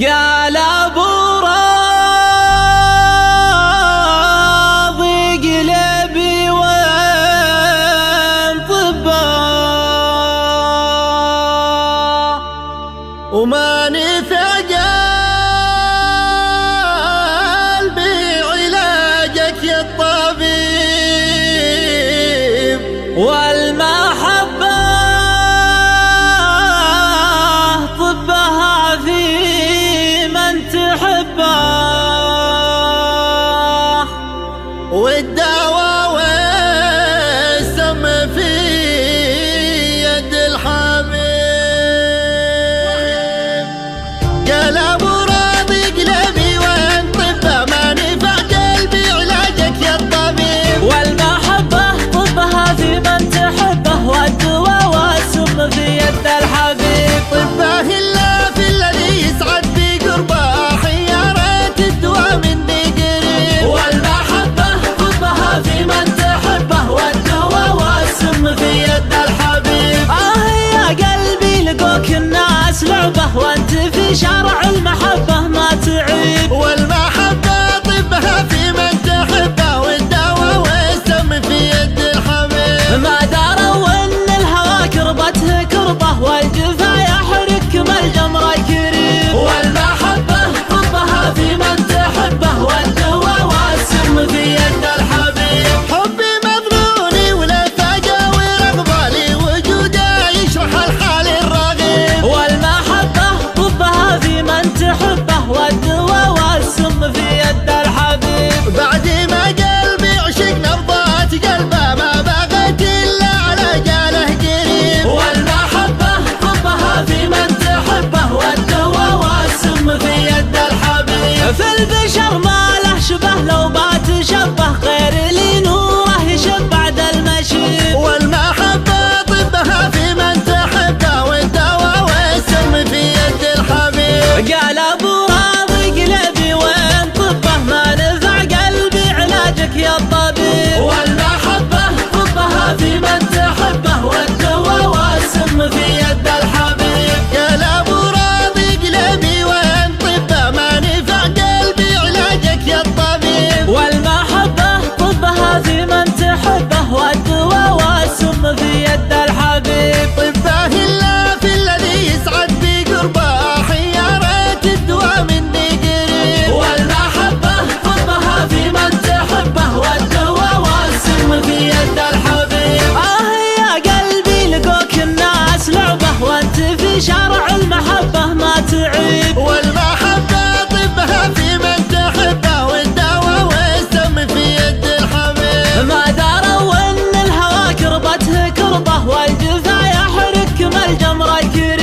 قال ابو راضي قلبي وين طبه وما نفع قلبي علاجك يا الطبيب والمحبة طبها في من تحبه والدواء والسم في يد الحبيب. قال ابو راضي قلبي وين طبه ما نفع قلبي علاجك يا الطبيب والمحبة طبها في من تحبه والدواء والسم في يد الحبيب. طبه الا في الذي يسعد بقربه حيارات الدواء مني قريب والمحبة طبها في من تحبه والدواء والسم في يد الحبيب. يا قلبي لقوك الناس لعبه وانت في شرع المحبة ما تعيب والمحبة طبها في من تحبه والدواء والسم في يد الحبيب. ما داروا ان الهوى كربته كربه والجفا يحرك كما الجمر الكريم والمحبة طبها في من تحبه والدواء والسم في يد الحبيب. حبي مظنوني ولا فاجأ ورغبة لي وجوده يشرح الحال الرغيب والمحبة طبها في من تحبه والدواء والسم في يد الحبيب. بعد ما قلبي عشق نبضات قلبه ما بغيت الا على جاله قريب والمحبة طبها في من تحبه والدواء والسم في يد الحبيب. في البشر ما له شبه لو بتشبه غير لي نوره يشب بعد المشيب والمحبة طبها في من تحبه والدواء والسم في يد الحبيب. قال ابو راضي قلبي وين طبه ما نفع قلبي علاجك يا الطبيب والمحبة طبها في من تحبه والدواء والسم في يد الحبيب. قال ابو راضي قلبي وين طبه ما نفع قلبي علاجك يا الطبيب والمحبة طبها في من تحبه والدواء والسم في يد الحبيب. طبه الا في الذي يسعد بقربه حيارات الدواء مني قريب والمحبة طبها في من تحبه والدواء والسم في يد الحبيب. يا قلبي لقوك الناس لعبه وانت في شرع المحبة ما تعيب والمحبة طبها في من تحبه والدواء والسم في يد الحبيب. ما داروا ان الهوى كربته كربه والجفا يحرك كما الجمر الكريم